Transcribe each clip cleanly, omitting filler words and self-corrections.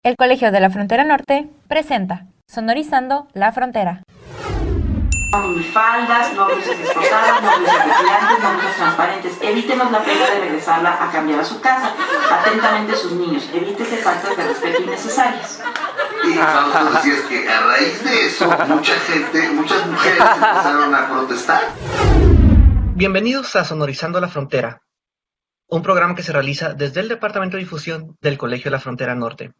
El Colegio de la Frontera Norte presenta Sonorizando la Frontera. No minifaldas, no blusas escotadas, no blusas retirantes, no blusas transparentes. Evítenos la pena de regresarla a cambiar a su casa. Atentamente sus niños. Evítese faltas de respeto innecesarias. Y Fausto decías que a raíz de eso, muchas mujeres empezaron a protestar. Bienvenidos a Sonorizando la Frontera, un programa que se realiza desde el Departamento de Difusión del Colegio de la Frontera Norte.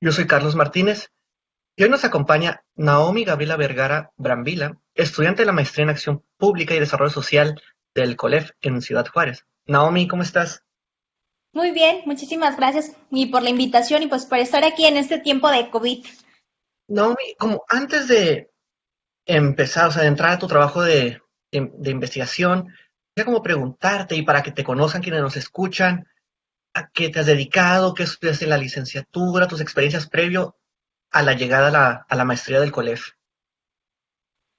Yo soy Carlos Martínez y hoy nos acompaña Naomi Gabriela Vergara Brambila, estudiante de la Maestría en Acción Pública y Desarrollo Social del COLEF en Ciudad Juárez. Naomi, ¿cómo estás? Muy bien, muchísimas gracias y por la invitación y pues por estar aquí en este tiempo de COVID. Naomi, como antes de empezar, o sea, de entrar a tu trabajo de investigación, quería como preguntarte, y para que te conozcan quienes nos escuchan, ¿a qué te has dedicado? ¿Qué estudiaste en la licenciatura? ¿Tus experiencias previo a la llegada a la maestría del COLEF?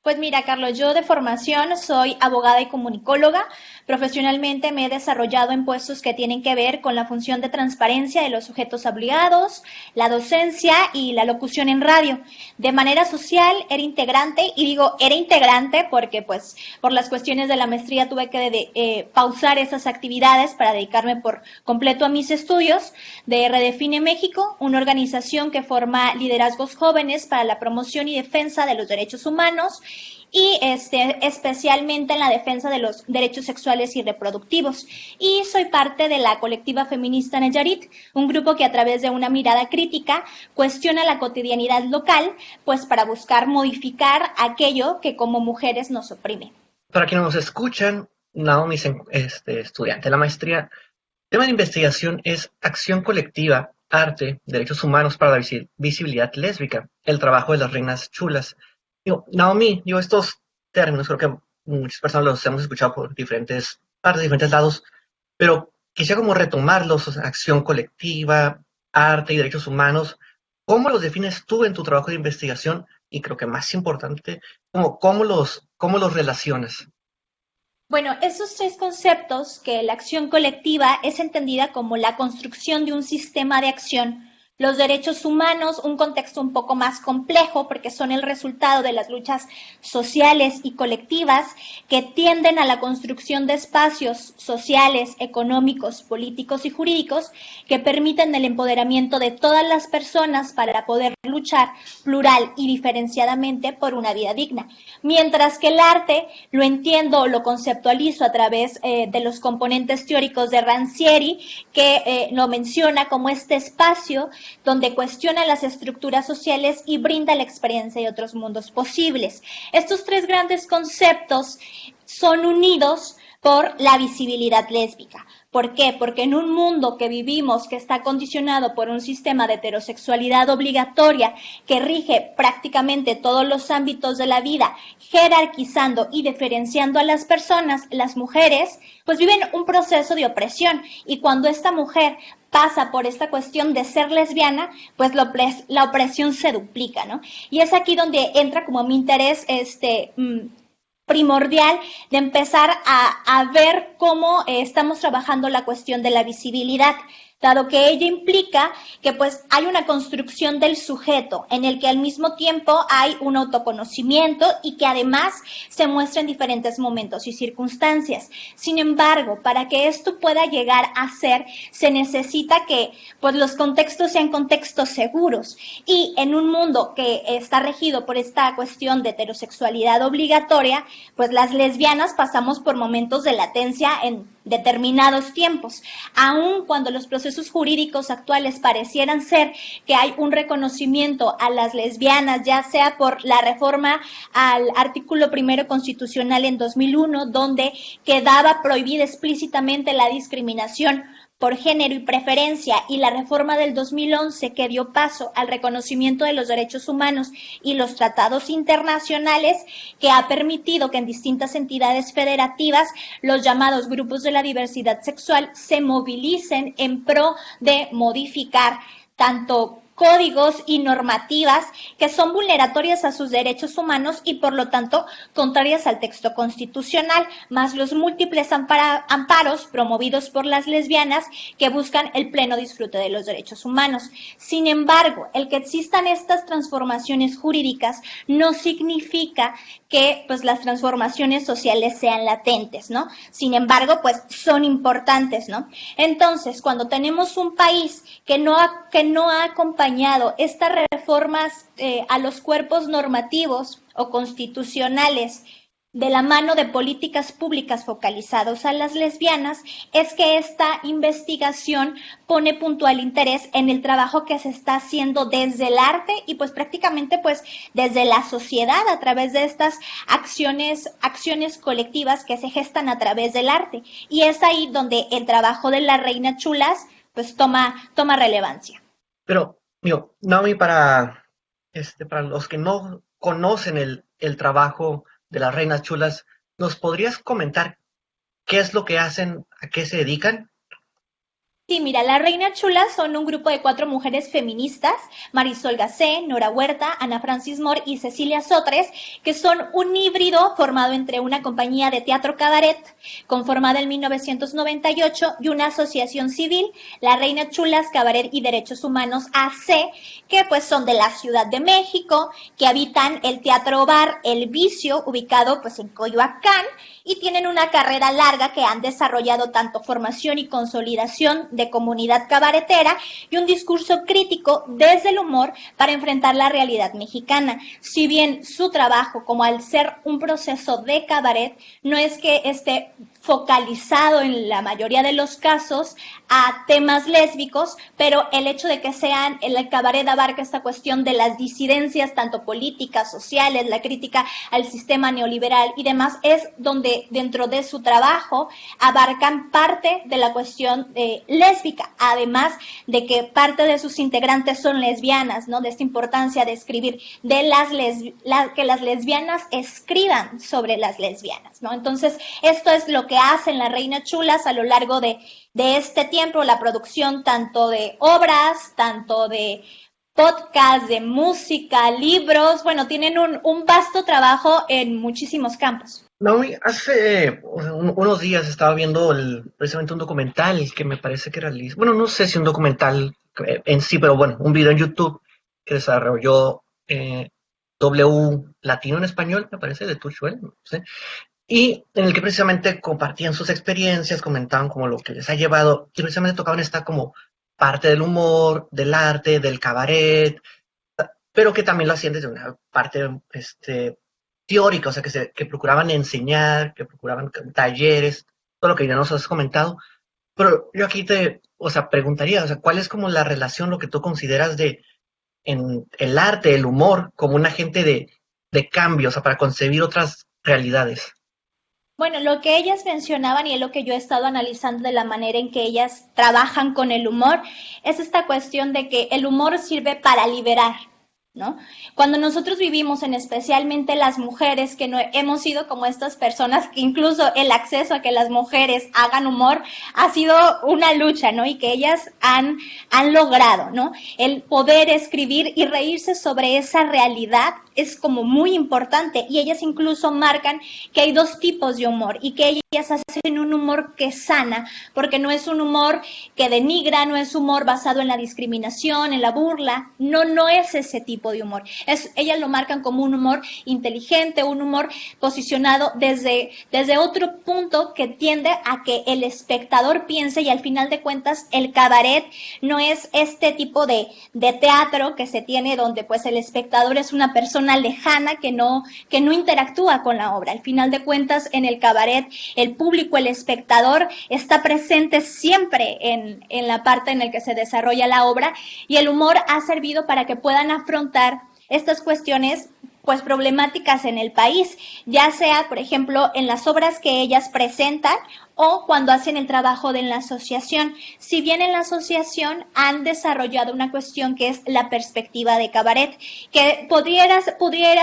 Pues mira, Carlos, yo de formación soy abogada y comunicóloga. Profesionalmente me he desarrollado en puestos que tienen que ver con la función de transparencia de los sujetos obligados, la docencia y la locución en radio. De manera social era integrante, y digo era integrante porque pues por las cuestiones de la maestría tuve que pausar esas actividades para dedicarme por completo a mis estudios de Redefine México, una organización que forma liderazgos jóvenes para la promoción y defensa de los derechos humanos, y especialmente en la defensa de los derechos sexuales y reproductivos. Y soy parte de la colectiva feminista Nayarit, un grupo que a través de una mirada crítica cuestiona la cotidianidad local, pues para buscar modificar aquello que como mujeres nos oprime. Para quienes nos escuchan, Naomi es estudiante de la maestría. El tema de investigación es acción colectiva, arte, derechos humanos para la visibilidad lésbica, el trabajo de las reinas chulas. Naomi, estos términos creo que muchas personas los hemos escuchado por diferentes partes, diferentes lados, pero quisiera como retomarlos, o sea, acción colectiva, arte y derechos humanos. ¿Cómo los defines tú en tu trabajo de investigación? Y creo que más importante, ¿cómo los relacionas? Bueno, esos tres conceptos, que la acción colectiva es entendida como la construcción de un sistema de acción, los derechos humanos, un contexto un poco más complejo porque son el resultado de las luchas sociales y colectivas que tienden a la construcción de espacios sociales, económicos, políticos y jurídicos que permiten el empoderamiento de todas las personas para poder luchar plural y diferenciadamente por una vida digna. Mientras que el arte lo entiendo o lo conceptualizo a través de los componentes teóricos de Rancière, que lo menciona como este espacio donde cuestiona las estructuras sociales y brinda la experiencia de otros mundos posibles. Estos tres grandes conceptos son unidos por la visibilidad lésbica. ¿Por qué? Porque en un mundo que vivimos, que está condicionado por un sistema de heterosexualidad obligatoria que rige prácticamente todos los ámbitos de la vida, jerarquizando y diferenciando a las personas, las mujeres, pues viven un proceso de opresión, y cuando esta mujer pasa por esta cuestión de ser lesbiana, pues la opresión se duplica, ¿no? Y es aquí donde entra como mi interés primordial de empezar a ver cómo estamos trabajando la cuestión de la visibilidad, dado que ella implica que pues hay una construcción del sujeto en el que al mismo tiempo hay un autoconocimiento y que además se muestra en diferentes momentos y circunstancias. Sin embargo, para que esto pueda llegar a ser, se necesita que pues los contextos sean contextos seguros, y en un mundo que está regido por esta cuestión de heterosexualidad obligatoria, pues las lesbianas pasamos por momentos de latencia en determinados tiempos, aun cuando los procesos jurídicos actuales parecieran ser que hay un reconocimiento a las lesbianas, ya sea por la reforma al artículo 1 constitucional en 2001, donde quedaba prohibida explícitamente la discriminación por género y preferencia, y la reforma del 2011 que dio paso al reconocimiento de los derechos humanos y los tratados internacionales, que ha permitido que en distintas entidades federativas los llamados grupos de la diversidad sexual se movilicen en pro de modificar tanto códigos y normativas que son vulneratorias a sus derechos humanos y por lo tanto contrarias al texto constitucional, más los múltiples amparos promovidos por las lesbianas que buscan el pleno disfrute de los derechos humanos. Sin embargo, el que existan estas transformaciones jurídicas no significa que pues las transformaciones sociales sean latentes, ¿no? Sin embargo, pues son importantes, ¿no? Entonces, cuando tenemos un país que no ha acompañado estas reformas a los cuerpos normativos o constitucionales de la mano de políticas públicas focalizadas a las lesbianas, es que esta investigación pone puntual interés en el trabajo que se está haciendo desde el arte y pues prácticamente pues desde la sociedad a través de estas acciones colectivas que se gestan a través del arte. Y es ahí donde el trabajo de las Reinas Chulas pues toma relevancia. Pero, Naomi, para los que no conocen el trabajo de las Reinas Chulas, ¿nos podrías comentar qué es lo que hacen, a qué se dedican? Sí, mira, las Reinas Chulas son un grupo de 4 mujeres feministas, Marisol Gacé, Nora Huerta, Ana Francis Moore y Cecilia Sotres, que son un híbrido formado entre una compañía de teatro cabaret, conformada en 1998, y una asociación civil, la Reinas Chulas Cabaret y Derechos Humanos AC, que pues son de la Ciudad de México, que habitan el Teatro Bar El Vicio, ubicado pues en Coyoacán, y tienen una carrera larga que han desarrollado tanto formación y consolidación de comunidad cabaretera y un discurso crítico desde el humor para enfrentar la realidad mexicana. Si bien su trabajo, como al ser un proceso de cabaret, no es que esté focalizado en la mayoría de los casos a temas lésbicos, pero el hecho de que sean, el cabaret abarca esta cuestión de las disidencias, tanto políticas, sociales, la crítica al sistema neoliberal y demás, es donde dentro de su trabajo abarcan parte de la cuestión lésbica, además de que parte de sus integrantes son lesbianas, ¿no? De esta importancia de escribir, de que las lesbianas escriban sobre las lesbianas, ¿no? Entonces, esto es lo que hacen las Reinas Chulas a lo largo de este tiempo, la producción tanto de obras, tanto de podcast, de música, libros, bueno, tienen un vasto trabajo en muchísimos campos. Naomi, hace unos días estaba viendo precisamente un documental que me parece que era, bueno, no sé si un documental en sí, pero bueno, un video en YouTube que desarrolló W Latino en Español, me parece, de Tuchuel, no sé, y en el que precisamente compartían sus experiencias, comentaban como lo que les ha llevado, y precisamente tocaban esta como parte del humor, del arte, del cabaret, pero que también lo hacían desde una parte teórica, o sea, que procuraban enseñar, que procuraban talleres, todo lo que ya nos has comentado. Pero yo aquí preguntaría, o sea, ¿cuál es como la relación, lo que tú consideras en el arte, el humor, como un agente de cambio, o sea, para concebir otras realidades? Bueno, lo que ellas mencionaban y es lo que yo he estado analizando de la manera en que ellas trabajan con el humor, es esta cuestión de que el humor sirve para liberar, ¿no? Cuando nosotros vivimos, especialmente las mujeres, que no hemos sido como estas personas, que incluso el acceso a que las mujeres hagan humor ha sido una lucha, ¿no? Y que ellas han logrado, ¿no? El poder escribir y reírse sobre esa realidad es como muy importante, y ellas incluso marcan que hay 2 tipos de humor y que ellas hacen un humor que sana, porque no es un humor que denigra, no es humor basado en la discriminación, en la burla, no es ese tipo de humor. Ellas lo marcan como un humor inteligente, un humor posicionado desde otro punto que tiende a que el espectador piense, y al final de cuentas el cabaret no es este tipo de teatro que se tiene donde pues el espectador es una persona lejana que no interactúa con la obra. Al final de cuentas, en el cabaret, el público, el espectador, está presente siempre en la parte en la que se desarrolla la obra, y el humor ha servido para que puedan afrontar estas cuestiones pues problemáticas en el país, ya sea, por ejemplo, en las obras que ellas presentan o cuando hacen el trabajo de la asociación. Si bien en la asociación han desarrollado una cuestión que es la perspectiva de cabaret, que pudiera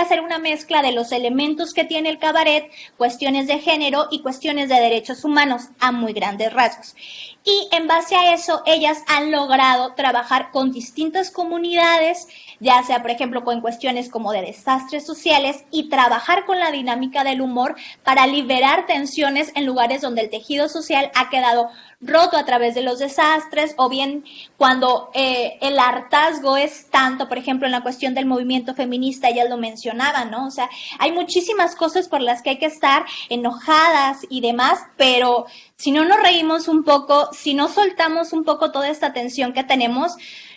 ser una mezcla de los elementos que tiene el cabaret, cuestiones de género y cuestiones de derechos humanos a muy grandes rasgos. Y en base a eso, ellas han logrado trabajar con distintas comunidades, ya sea, por ejemplo, con cuestiones como de desastres sociales, y trabajar con la dinámica del humor para liberar tensiones en lugares donde el tejido social ha quedado roto a través de los desastres, o bien cuando el hartazgo es tanto, por ejemplo, en la cuestión del movimiento feminista, ellas lo mencionaban, ¿no? O sea, hay muchísimas cosas por las que hay que estar enojadas y demás, pero si no nos reímos un poco, si no soltamos un poco toda esta tensión que tenemos,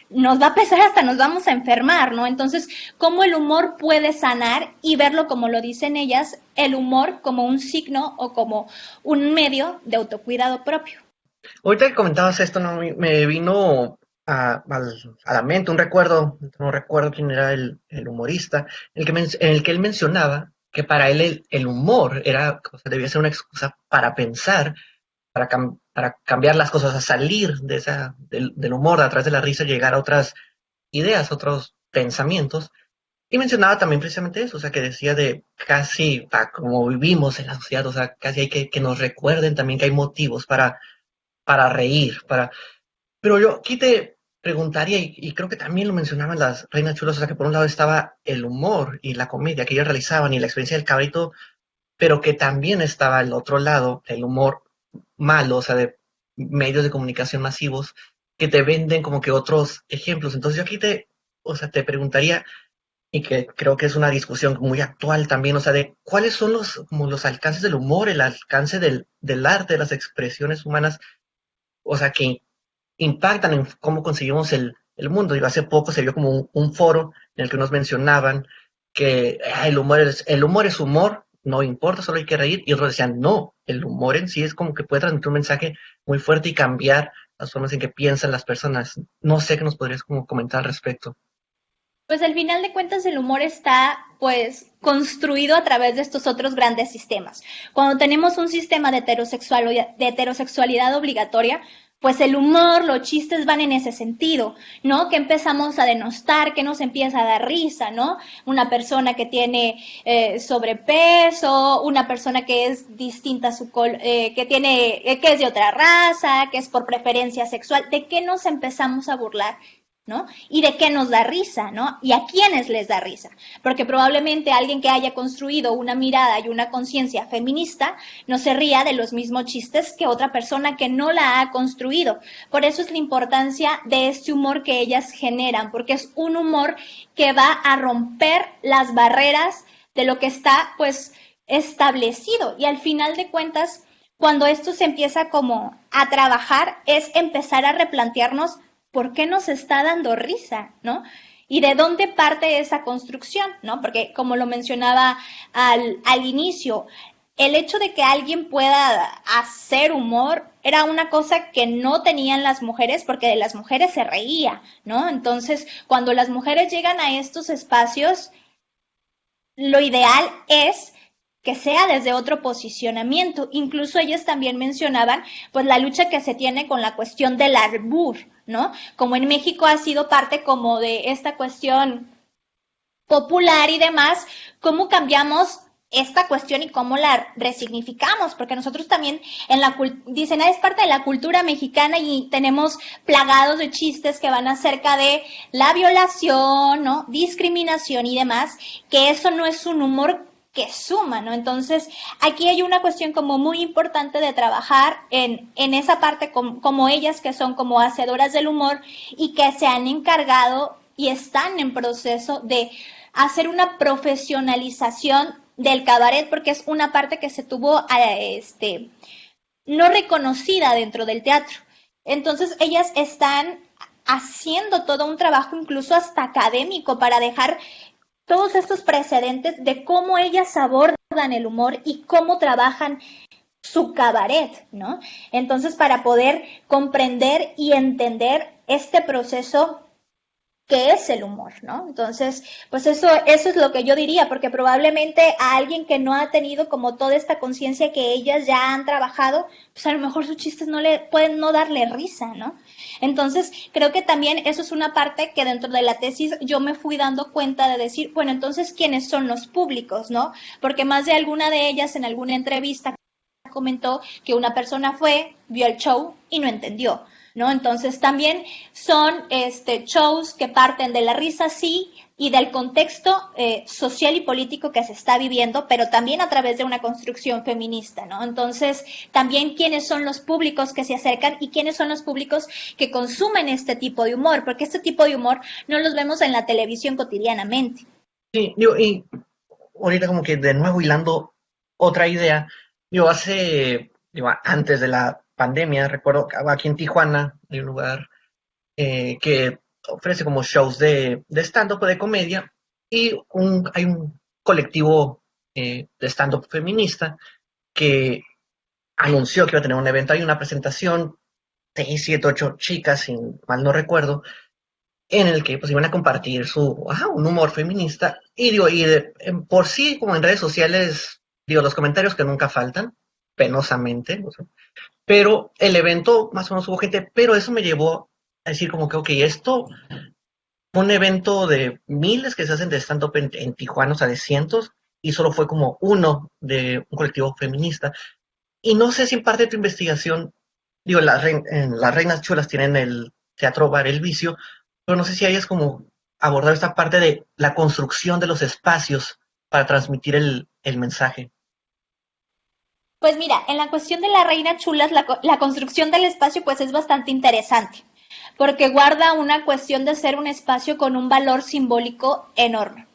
nos va a pesar, hasta nos vamos a enfermar, ¿no? Entonces, ¿cómo el humor puede sanar? Y verlo, como lo dicen ellas, el humor como un signo o como un medio de autocuidado propio. Ahorita que comentabas esto, ¿no? Me vino a la mente un recuerdo, no recuerdo quién era el humorista, en el que él mencionaba que para él el humor era, o sea, debía ser una excusa para pensar, para cambiar las cosas, a salir del humor, a través de la risa, llegar a otras ideas, otros pensamientos. Y mencionaba también precisamente eso, o sea, que decía de casi, como vivimos en la sociedad, o sea, casi hay que nos recuerden también que hay motivos para reír, Pero yo aquí te preguntaría, y creo que también lo mencionaban las Reinas Chulas, o sea, que por un lado estaba el humor y la comedia que ellos realizaban y la experiencia del cabrito, pero que también estaba el otro lado, el humor malo, o sea, de medios de comunicación masivos que te venden como que otros ejemplos. Entonces yo aquí te preguntaría, y que creo que es una discusión muy actual también, o sea, de cuáles son como los alcances del humor, el alcance del arte, de las expresiones humanas, o sea, que impactan en cómo conseguimos el mundo. Y hace poco se vio como un foro en el que nos mencionaban que el humor es humor, no importa, solo hay que reír. Y otros decían, no, el humor en sí es como que puede transmitir un mensaje muy fuerte y cambiar las formas en que piensan las personas. No sé qué nos podrías como comentar al respecto. Pues al final de cuentas el humor está pues construido a través de estos otros grandes sistemas. Cuando tenemos un sistema de heterosexualidad obligatoria, pues el humor, los chistes van en ese sentido, ¿no? Que empezamos a denostar, que nos empieza a dar risa, ¿no? Una persona que tiene sobrepeso, una persona que es distinta a que es de otra raza, que es por preferencia sexual, ¿de qué nos empezamos a burlar? ¿No? Y de qué nos da risa, ¿no? Y a quiénes les da risa. Porque probablemente alguien que haya construido una mirada y una conciencia feminista no se ría de los mismos chistes que otra persona que no la ha construido. Por eso es la importancia de este humor que ellas generan, porque es un humor que va a romper las barreras de lo que está, pues, establecido. Y al final de cuentas, cuando esto se empieza como a trabajar, es empezar a replantearnos ¿por qué nos está dando risa, no? ¿Y de dónde parte esa construcción, no? Porque como lo mencionaba al inicio, el hecho de que alguien pueda hacer humor era una cosa que no tenían las mujeres porque de las mujeres se reía, ¿no? Entonces, cuando las mujeres llegan a estos espacios, lo ideal es que sea desde otro posicionamiento. Incluso ellas también mencionaban pues la lucha que se tiene con la cuestión del albur, ¿no? Como en México ha sido parte como de esta cuestión popular y demás, ¿cómo cambiamos esta cuestión y cómo la resignificamos? Porque nosotros también dicen, es parte de la cultura mexicana y tenemos plagados de chistes que van acerca de la violación, ¿no? Discriminación y demás, que eso no es un humor que suma, ¿no? Entonces, aquí hay una cuestión como muy importante de trabajar en esa parte como ellas que son como hacedoras del humor y que se han encargado y están en proceso de hacer una profesionalización del cabaret, porque es una parte que se tuvo no reconocida dentro del teatro. Entonces, ellas están haciendo todo un trabajo incluso hasta académico para dejar todos estos precedentes de cómo ellas abordan el humor y cómo trabajan su cabaret, ¿no? Entonces, para poder comprender y entender este proceso qué es el humor, ¿no? Entonces, pues eso es lo que yo diría, porque probablemente a alguien que no ha tenido como toda esta conciencia que ellas ya han trabajado, pues a lo mejor sus chistes no le pueden no darle risa, ¿no? Entonces, creo que también eso es una parte que dentro de la tesis yo me fui dando cuenta de decir, bueno, entonces, ¿quiénes son los públicos, no? Porque más de alguna de ellas en alguna entrevista comentó que una persona fue, vio el show y no entendió, ¿no? Entonces también son shows que parten de la risa, sí, y del contexto social y político que se está viviendo, pero también a través de una construcción feminista, ¿no? Entonces, también quiénes son los públicos que se acercan y quiénes son los públicos que consumen este tipo de humor, porque este tipo de humor no los vemos en la televisión cotidianamente. Sí, y ahorita como que de nuevo hilando otra idea, antes de la pandemia, recuerdo que aquí en Tijuana hay un lugar que ofrece como shows de stand-up o de comedia, y hay un colectivo de stand-up feminista que anunció que iba a tener un evento, hay una presentación, 6, 7, 8 chicas, si mal no recuerdo, en el que pues iban a compartir un humor feminista, por sí, como en redes sociales, los comentarios que nunca faltan, penosamente, o sea, pero el evento más o menos hubo gente, pero eso me llevó a decir como que, ok, esto fue un evento de miles que se hacen de stand-up en Tijuana, o sea, de cientos, y solo fue como uno de un colectivo feminista. Y no sé si en parte de tu investigación, las Reinas Chulas tienen el teatro bar El Vicio, pero no sé si hayas como abordado esta parte de la construcción de los espacios para transmitir el mensaje. Pues mira, en la cuestión de la Reina Chulas, la construcción del espacio pues es bastante interesante, porque guarda una cuestión de ser un espacio con un valor simbólico enorme.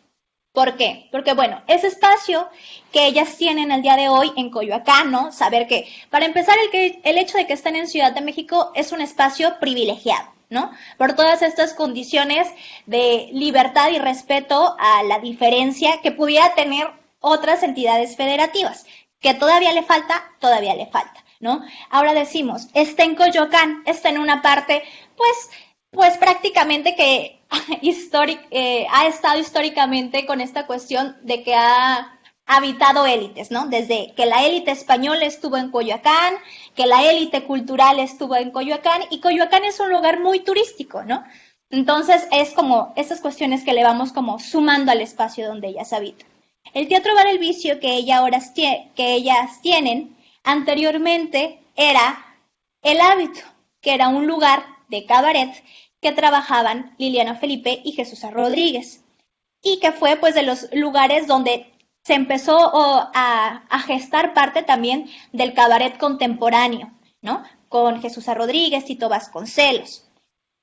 ¿Por qué? Porque, bueno, ese espacio que ellas tienen el día de hoy en Coyoacán, ¿no? Saber que, para empezar, el hecho de que estén en Ciudad de México es un espacio privilegiado, ¿no? Por todas estas condiciones de libertad y respeto a la diferencia que pudiera tener otras entidades federativas, que todavía le falta, ¿no? Ahora decimos, está en Coyoacán, está en una parte, pues prácticamente que ha estado históricamente con esta cuestión de que ha habitado élites, ¿no? Desde que la élite española estuvo en Coyoacán, que la élite cultural estuvo en Coyoacán, y Coyoacán es un lugar muy turístico, ¿no? Entonces es como estas cuestiones que le vamos como sumando al espacio donde ellas habitan. El Teatro Bar El Vicio que ellas tienen anteriormente era El Hábito, que era un lugar de cabaret que trabajaban Liliana Felipe y Jesús Rodríguez, y que fue pues de los lugares donde se empezó a gestar parte también del cabaret contemporáneo, ¿no? Con Jesús Rodríguez, Tito Vasconcelos.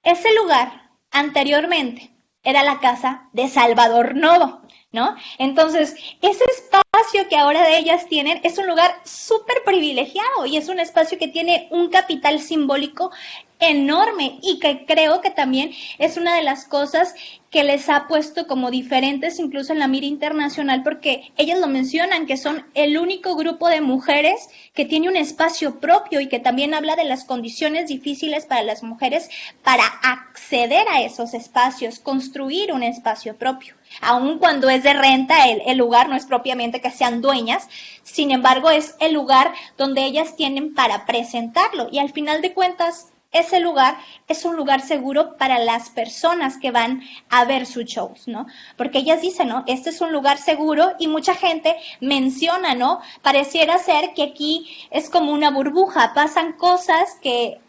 Ese lugar anteriormente era la casa de Salvador Novo, ¿no? Entonces, ese espacio que ahora ellas tienen es un lugar súper privilegiado y es un espacio que tiene un capital simbólico enorme y que creo que también es una de las cosas que les ha puesto como diferentes incluso en la mira internacional, porque ellas lo mencionan, que son el único grupo de mujeres que tiene un espacio propio y que también habla de las condiciones difíciles para las mujeres para acceder a esos espacios, construir un espacio propio. Aun cuando es de renta, el lugar no es propiamente que sean dueñas, sin embargo es el lugar donde ellas tienen para presentarlo y al final de cuentas ese lugar es un lugar seguro para las personas que van a ver sus shows, ¿no? Porque ellas dicen, ¿no? Este es un lugar seguro y mucha gente menciona, ¿no? Pareciera ser que aquí es como una burbuja, pasan cosas que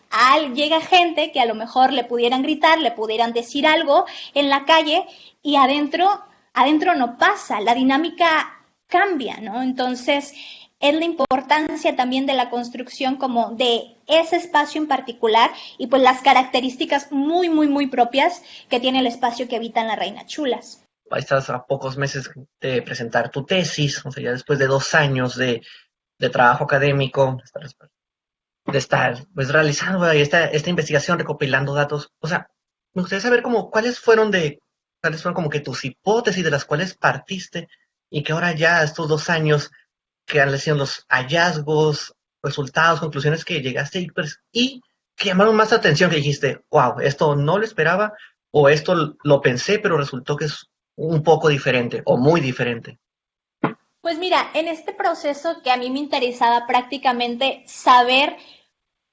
llega gente que a lo mejor le pudieran gritar, le pudieran decir algo en la calle y adentro no pasa, la dinámica cambia, ¿no? Entonces, es la importancia también de la construcción como de ese espacio en particular y pues las características muy, muy, muy propias que tiene el espacio que habitan las Reinas Chulas. Ahí estás a pocos meses de presentar tu tesis, o sea, ya después de 2 años de trabajo académico, de estar pues realizando esta investigación, recopilando datos. O sea, me gustaría saber cuáles fueron como que tus hipótesis de las cuales partiste y que ahora ya estos 2 años que han sido los hallazgos, resultados, conclusiones que llegaste y que llamaron más atención, que dijiste, wow, esto no lo esperaba, o esto lo pensé, pero resultó que es un poco diferente o muy diferente? Pues mira, en este proceso que a mí me interesaba prácticamente saber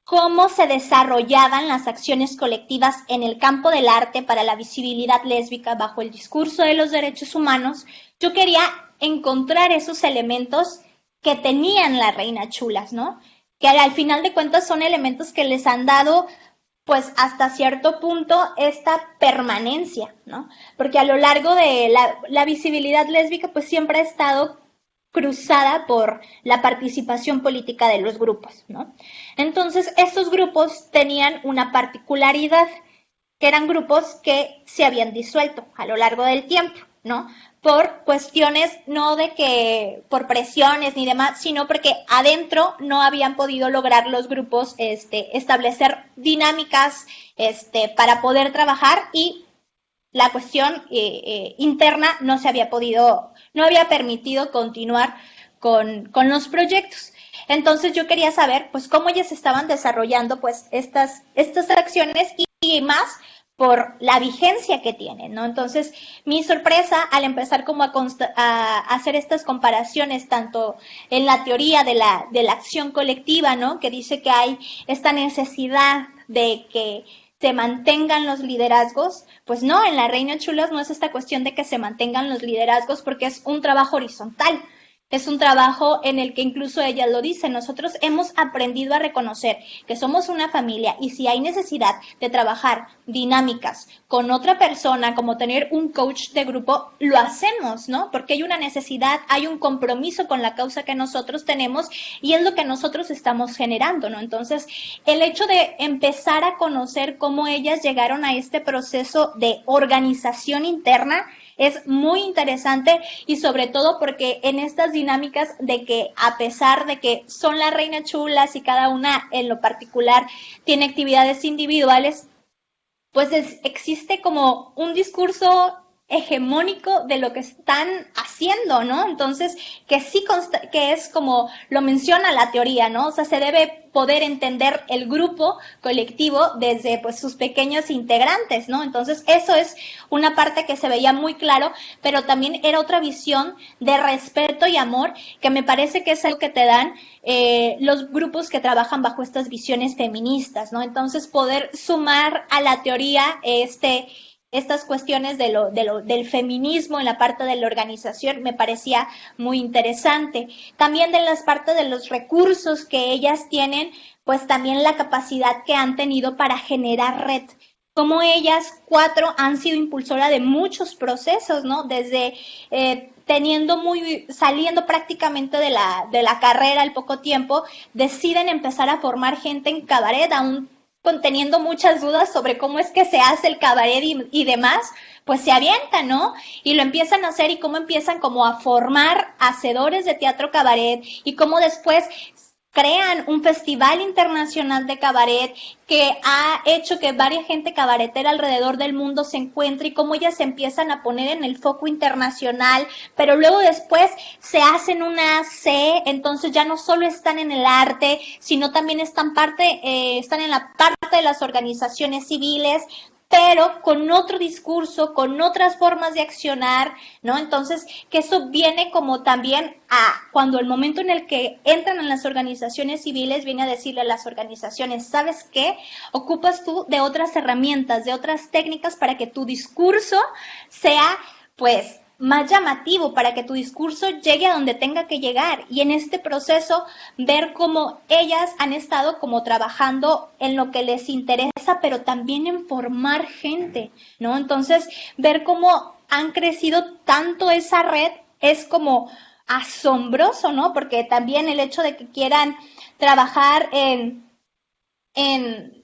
cómo se desarrollaban las acciones colectivas en el campo del arte para la visibilidad lésbica bajo el discurso de los derechos humanos, yo quería encontrar esos elementos que tenían las Reina Chulas, ¿no? Que al final de cuentas son elementos que les han dado pues hasta cierto punto esta permanencia, ¿no? Porque a lo largo de la visibilidad lésbica pues siempre ha estado cruzada por la participación política de los grupos, ¿no? Entonces, estos grupos tenían una particularidad, que eran grupos que se habían disuelto a lo largo del tiempo, ¿no? Por cuestiones no de que, por presiones ni demás, sino porque adentro no habían podido lograr los grupos establecer dinámicas para poder trabajar y la cuestión interna no se había podido, no había permitido continuar con los proyectos. Entonces yo quería saber pues cómo ellas estaban desarrollando pues estas acciones y más por la vigencia que tienen, ¿no? Entonces mi sorpresa al empezar como a hacer estas comparaciones tanto en la teoría de la acción colectiva, ¿no? Que dice que hay esta necesidad de que se mantengan los liderazgos, pues no, en la Reina Chulas no es esta cuestión de que se mantengan los liderazgos porque es un trabajo horizontal, es un trabajo en el que incluso ella lo dice, nosotros hemos aprendido a reconocer que somos una familia y si hay necesidad de trabajar dinámicas con otra persona, como tener un coach de grupo, lo hacemos, ¿no? Porque hay una necesidad, hay un compromiso con la causa que nosotros tenemos y es lo que nosotros estamos generando, ¿no? Entonces, el hecho de empezar a conocer cómo ellas llegaron a este proceso de organización interna es muy interesante y sobre todo porque en estas dinámicas de que a pesar de que son las Reinas Chulas y cada una en lo particular tiene actividades individuales, pues existe como un discurso hegemónico de lo que están haciendo, ¿no? Entonces, que sí que es como lo menciona la teoría, ¿no? O sea, se debe poder entender el grupo colectivo desde pues sus pequeños integrantes, ¿no? Entonces, eso es una parte que se veía muy claro, pero también era otra visión de respeto y amor que me parece que es algo que te dan los grupos que trabajan bajo estas visiones feministas, ¿no? Entonces, poder sumar a la teoría estas cuestiones del feminismo en la parte de la organización me parecía muy interesante. También de las partes de los recursos que ellas tienen, pues también la capacidad que han tenido para generar red. Como ellas 4 han sido impulsoras de muchos procesos, ¿no? Desde saliendo prácticamente de la carrera al poco tiempo, deciden empezar a formar gente en cabaret, aún conteniendo muchas dudas sobre cómo es que se hace el cabaret y demás, pues se avientan, ¿no? Y lo empiezan a hacer y cómo empiezan como a formar hacedores de teatro cabaret y cómo después crean un festival internacional de cabaret que ha hecho que varias gente cabaretera alrededor del mundo se encuentre y cómo ellas se empiezan a poner en el foco internacional, pero luego después se hacen una C, entonces ya no solo están en el arte, sino también están en la parte de las organizaciones civiles, pero con otro discurso, con otras formas de accionar, ¿no? Entonces, que eso viene como también cuando el momento en el que entran en las organizaciones civiles, viene a decirle a las organizaciones, ¿sabes qué? Ocupas tú de otras herramientas, de otras técnicas para que tu discurso sea, pues, más llamativo, para que tu discurso llegue a donde tenga que llegar. Y en este proceso, ver cómo ellas han estado como trabajando en lo que les interesa, pero también en formar gente, ¿no? Entonces, ver cómo han crecido tanto esa red es como asombroso, ¿no? Porque también el hecho de que quieran trabajar en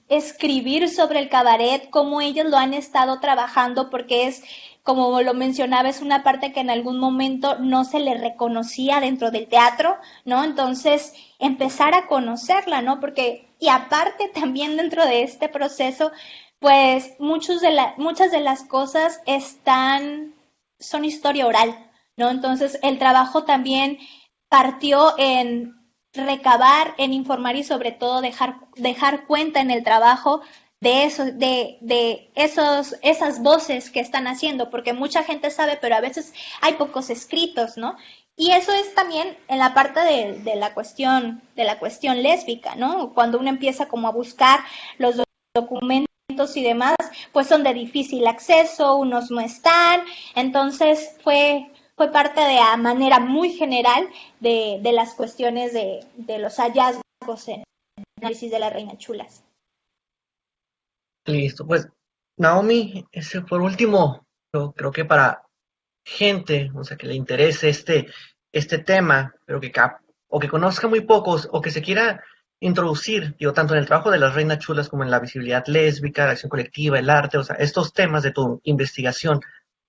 escribir sobre el cabaret, cómo ellos lo han estado trabajando, porque es, como lo mencionaba, es una parte que en algún momento no se le reconocía dentro del teatro, ¿no? Entonces, empezar a conocerla, ¿no? Porque, y aparte también dentro de este proceso, pues muchas de las cosas son historia oral, ¿no? Entonces, el trabajo también partió en recabar, en informar y sobre todo dejar cuenta en el trabajo esas voces que están haciendo, porque mucha gente sabe, pero a veces hay pocos escritos, ¿no? Y eso es también en la parte de la cuestión lésbica, ¿no? Cuando uno empieza como a buscar los documentos y demás, pues son de difícil acceso, unos no están, entonces fue parte de a manera muy general de las cuestiones de los hallazgos en el análisis de la Reina Chulas. Listo, pues Naomi, ese por último, yo creo que para gente, o sea, que le interese este tema, pero o que conozca muy pocos, o que se quiera introducir, digo, tanto en el trabajo de las reinas chulas como en la visibilidad lésbica, la acción colectiva, el arte, o sea, estos temas de tu investigación,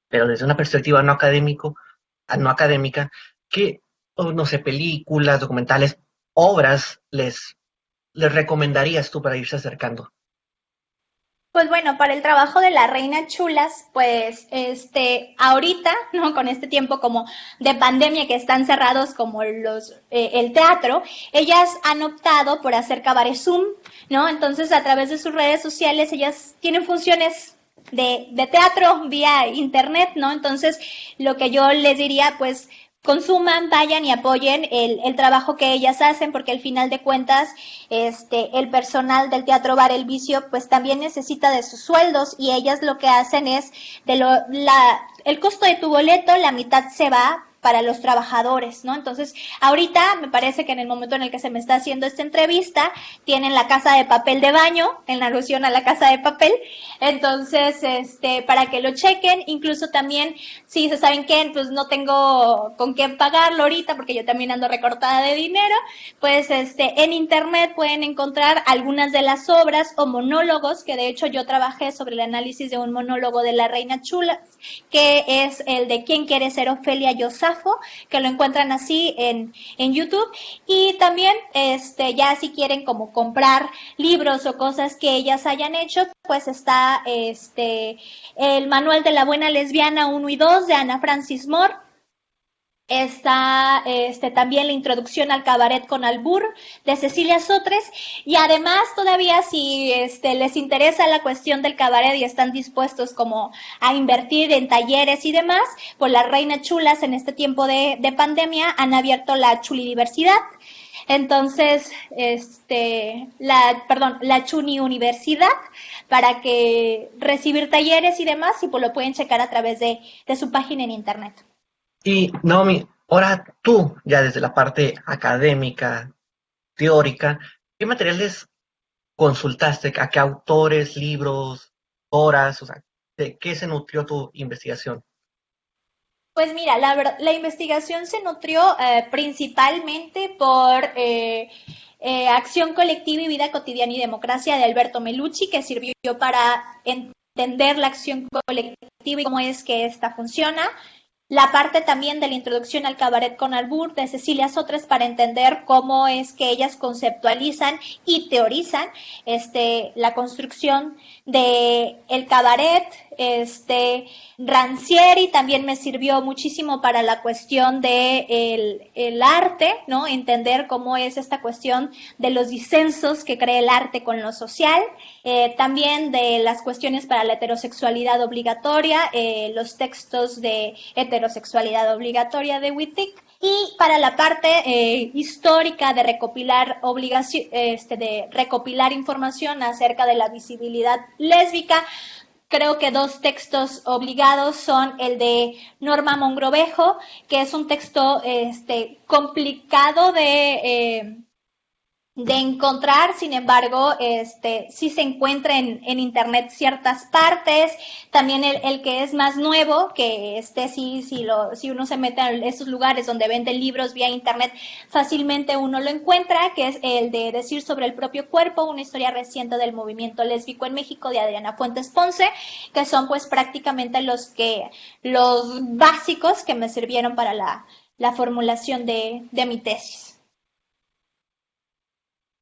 pero desde una perspectiva no académica, que, no sé, películas, documentales, obras, les recomendarías tú para irse acercando? Pues bueno, para el trabajo de la Reina Chulas, pues ahorita, ¿no? Con este tiempo como de pandemia que están cerrados como el teatro, ellas han optado por hacer cabaret Zoom, ¿no? Entonces, a través de sus redes sociales, ellas tienen funciones de teatro vía internet, ¿no? Entonces, lo que yo les diría, pues, consuman, vayan y apoyen el trabajo que ellas hacen, porque al final de cuentas, el personal del Teatro Bar El Vicio, pues también necesita de sus sueldos, y ellas lo que hacen es, el costo de tu boleto, la mitad se va para los trabajadores, ¿no? Entonces, ahorita me parece que en el momento en el que se me está haciendo esta entrevista, tienen la casa de papel de baño, en alusión a la casa de papel, entonces, para que lo chequen, incluso también, si se saben que, pues no tengo con qué pagarlo ahorita, porque yo también ando recortada de dinero, pues, en internet pueden encontrar algunas de las obras o monólogos, que de hecho yo trabajé sobre el análisis de un monólogo de la Reina Chula, que es el de ¿Quién quiere ser Ofelia Yosafo?, que lo encuentran así en YouTube, y también ya si quieren como comprar libros o cosas que ellas hayan hecho, pues está el Manual de la Buena Lesbiana 1 y 2 de Ana Francis Moore. Está también la Introducción al Cabaret con Albur de Cecilia Sotres, y además todavía si les interesa la cuestión del cabaret y están dispuestos como a invertir en talleres y demás, pues las Reinas Chulas en este tiempo de pandemia han abierto la Chulidiversidad. Entonces, la Chuni Universidad, para que recibir talleres y demás, y pues lo pueden checar a través de su página en internet. Y Naomi, ahora tú, ya desde la parte académica, teórica, ¿qué materiales consultaste? ¿A qué autores, libros, horas? O sea, ¿de qué se nutrió tu investigación? Pues mira, la investigación se nutrió principalmente por Acción Colectiva y Vida Cotidiana y Democracia de Alberto Melucci, que sirvió para entender la acción colectiva y cómo es que esta funciona. La parte también de la Introducción al Cabaret con Albur de Cecilia Sotres, para entender cómo es que ellas conceptualizan y teorizan la construcción de el cabaret. Rancieri también me sirvió muchísimo para la cuestión de el arte, ¿no? Entender cómo es esta cuestión de los disensos que crea el arte con lo social, también de las cuestiones para la heterosexualidad obligatoria, los textos de heterosexualidad obligatoria de Wittig, y para la parte histórica de recopilar información acerca de la visibilidad lésbica. Creo que dos textos obligados son el de Norma Mongrovejo, que es un texto complicado de encontrar, sin embargo, sí se encuentra en internet ciertas partes. También el que es más nuevo, que si uno se mete a esos lugares donde venden libros vía internet, fácilmente uno lo encuentra, que es el de Decir sobre el propio cuerpo, una historia reciente del movimiento lésbico en México, de Adriana Fuentes Ponce, que son pues prácticamente los básicos que me sirvieron para la formulación de mi tesis.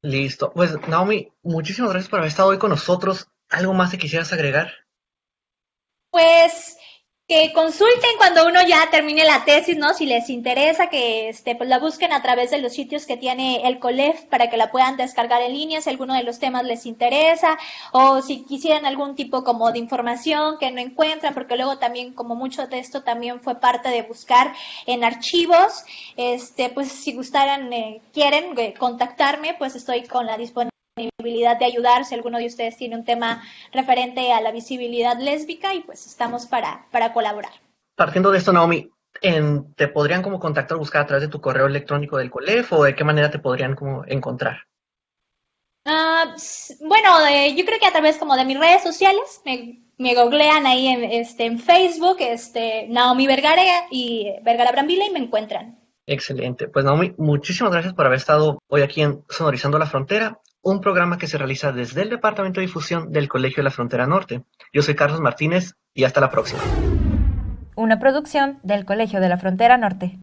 Listo. Pues Naomi, muchísimas gracias por haber estado hoy con nosotros. ¿Algo más que quisieras agregar? Pues que consulten cuando uno ya termine la tesis, ¿no? Si les interesa, que pues la busquen a través de los sitios que tiene el COLEF para que la puedan descargar en línea si alguno de los temas les interesa, o si quisieran algún tipo como de información que no encuentran, porque luego también, como mucho de esto también fue parte de buscar en archivos, pues si gustaran, quieren contactarme, pues estoy con la disponibilidad de ayudar si alguno de ustedes tiene un tema referente a la visibilidad lésbica, y pues estamos para colaborar. Partiendo de esto, Naomi, ¿te podrían como contactar o buscar a través de tu correo electrónico del COLEF o de qué manera te podrían como encontrar? Bueno, yo creo que a través como de mis redes sociales, me googlean ahí en Facebook, Naomi Vergara y Vergara Brambila, y me encuentran. Excelente. Pues Naomi, muchísimas gracias por haber estado hoy aquí en Sonorizando la Frontera, un programa que se realiza desde el Departamento de Difusión del Colegio de la Frontera Norte. Yo soy Carlos Martínez y hasta la próxima. Una producción del Colegio de la Frontera Norte.